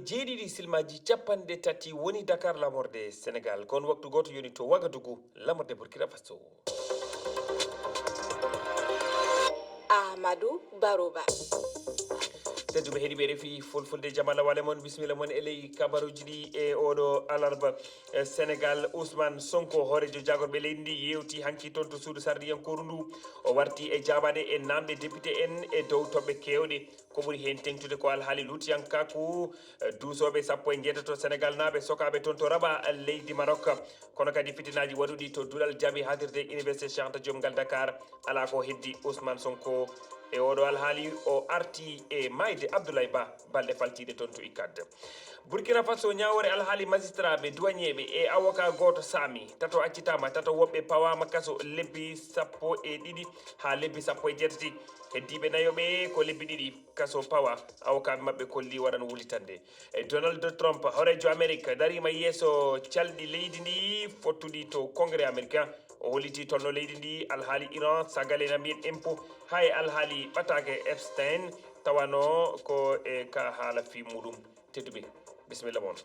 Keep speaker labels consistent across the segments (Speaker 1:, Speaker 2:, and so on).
Speaker 1: jeeɗiɗi silmaji capanɗe tati woni Dakar lamorde Sénégal kon waktu goto yoni to Ouagadougou lamorde Burkina Faso.
Speaker 2: Amadou Baroba.
Speaker 1: tedduɓe heeɗiɓe RFI Fulfulde jamala wale mon bisimilla mon e ley kabaruji ɗi e oɗo alarba. Sénégal Ousmane Sonko hoorejo jagorɓe leydi ndi yewti hanki toon to suudu sardiyankoru ndu o warti e jaabade e namde député en e dow toɓɓe kewɗe ko ɓuuri hen tengtude ko alhaali lutiyankaku duusoɓe sappo e jeetato Sénégal naaɓe sokaɓe toon to Rabat leydi Maroc kono kadi fitinaji waɗuɗi to duɗal jaabi hadirde université Cheikh Anta Diop ngal Dakar ala ko heddi Ousmane Sonko e oɗo alhaali o arti e mayde Abdoulaye Ba balɗe faltiɗe toon to ICAD. Burkina Faso ñawore alhaali magistrat ɓe douanier e avocat goto saami tato accitama tato woɓɓe pawama kaso lebbi sappo e ɗiɗi ha lebbi sappo e jeetati heddiɓe nayoɓe ko lebbi ɗiɗi kaso pawa avocat mabɓe kolli waɗan wulitande. Donald Trump horejo Amérique darima yeeso calɗi leydi ndi fottuɗi to congrès américain o holliti tolno leydi ndi alhaali Iran sagale na mbiyen impôt hay alhaali ɓatake Epstein tawano ko e ka haala fi muɗum. Tedduɓe bisimilla moon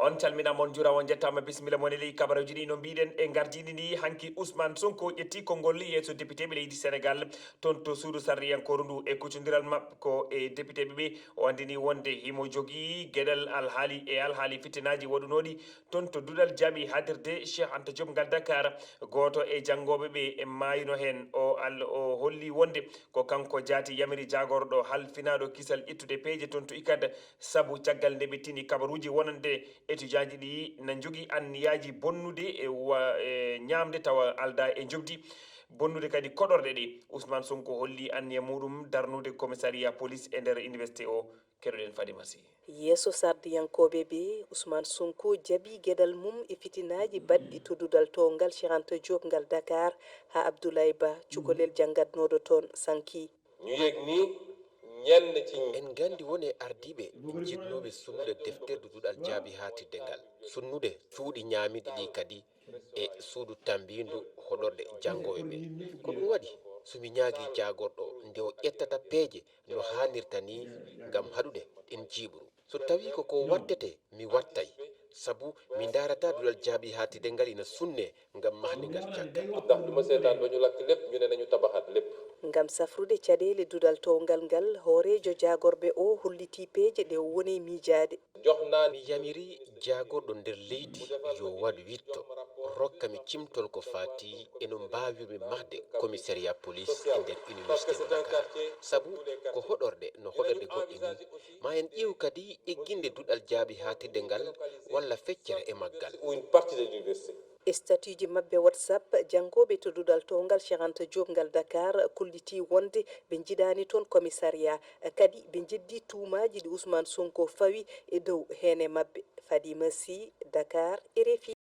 Speaker 1: on calmina moon jura on jettama bisimilla moon e ley kabaruji ɗi no mbiɗen e gardini ndi hanki Ousmane Sonko ƴetti konngol yeeso député ɓe leydi Sénégal toon to suudu sarriyankoru ndu e kuccodiral mabɓe ko e député ɓe o andini wonde himo jogui gueɗal alhaali fitinaji waɗunoɗi toon to duɗal jaaɓi hadirde Cheikh Anta Diop ngal Dakar goto e janggoɓeɓe e mayino hen o holli wonde ko kanko jaati yamiri jagorɗo halfinaɗo kisal ƴettude peeje toon to ICAD saabu caggal nde ɓe tini kabaruji wonande étudiant ji ɗi na jogui anniyaji bonnude e ñamde tawa alda e jobdi bonnude kadi koɗorɗe ɗe. Ousmane Sonko holli anniya muɗum darnude commissariat police e nder université o keɗoɗen Fadima Sy.
Speaker 2: Yeeso sardiyankoɓe ɓe Ousmane Sonko jaabi gueɗal mum e fitinaji baɗɗi to dudal towgal Cheikh Anta Diop ngal Dakar ha Abdoulaye Ba cukalel janggatnoɗo toon sanki.
Speaker 3: ñu yëg ni ñenn ci en gandi woni ardiɓe jinnoɓe sunnude defterdu duɗal jaabi hatirde ngal sunnude cuuɗi ñaamiɗi ɗi kadi e suudu tambindu hoɗorde jangoɓe ɓe ko ɗum waɗi somi ñaagui jagorɗo nde o ƴettata peeje no hannirta ni ngam haɗude en jiiɓuru so tawi ko waddete mi wattay sabu mi darata duɗal jaabi hatirde ngal ina sunne ngam mahde ngal caggal ndax duma seetaan ba ñu lakk lépp ñu ne nañu tabaxat lépp
Speaker 2: ngam safrude caɗele dudal towgal ngal hoorejo jagorɓe o holliti peeje ɗe woni miijade.
Speaker 3: joxnaan mi yamiri jagorɗo nder leydi yo waɗ witto rokka mi cimtol ko fati eno mbawirmi mahde commissariat police e nder université mo Dakar sabu ko hoɗorde no hoɗorde goɗɗi ni ma en ƴeew kadi egginde duɗal jaabi hatirde ngal walla feccere e maggal
Speaker 2: statut ji mabɓe WhatsApp janggoɓe to dudal towgal Cheikh Anta Diop ngal Dakar kolliti wonde ɓe jiɗani toon commissariat kadi ɓe jeddi tuumaji ɗi Ousmane Sonko fawi e dow hene mabɓe. Fadima Sy, Dakar, RFI.